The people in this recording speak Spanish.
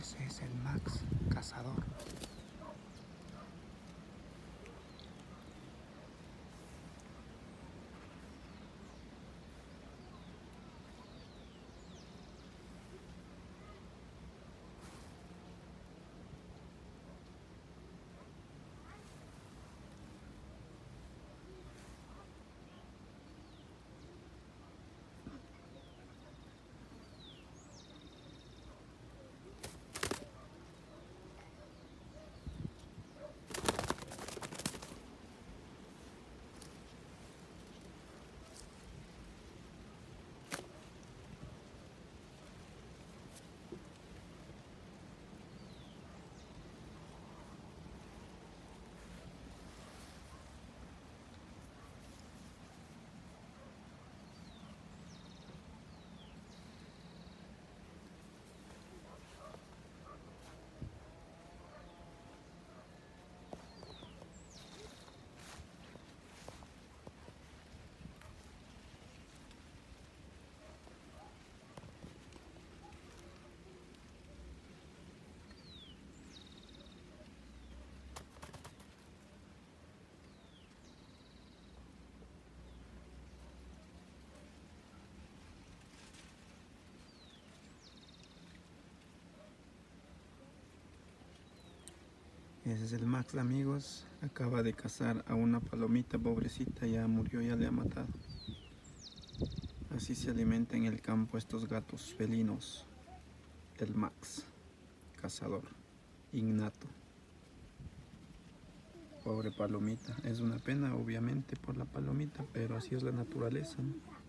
Ese es el Max cazador. Ese es el Max, amigos. Acaba de cazar a una palomita, pobrecita, ya murió, ya le ha matado. Así se alimenta en el campo estos gatos felinos. El Max, cazador, innato. Pobre palomita. Es una pena, obviamente, por la palomita, pero así es la naturaleza, ¿no?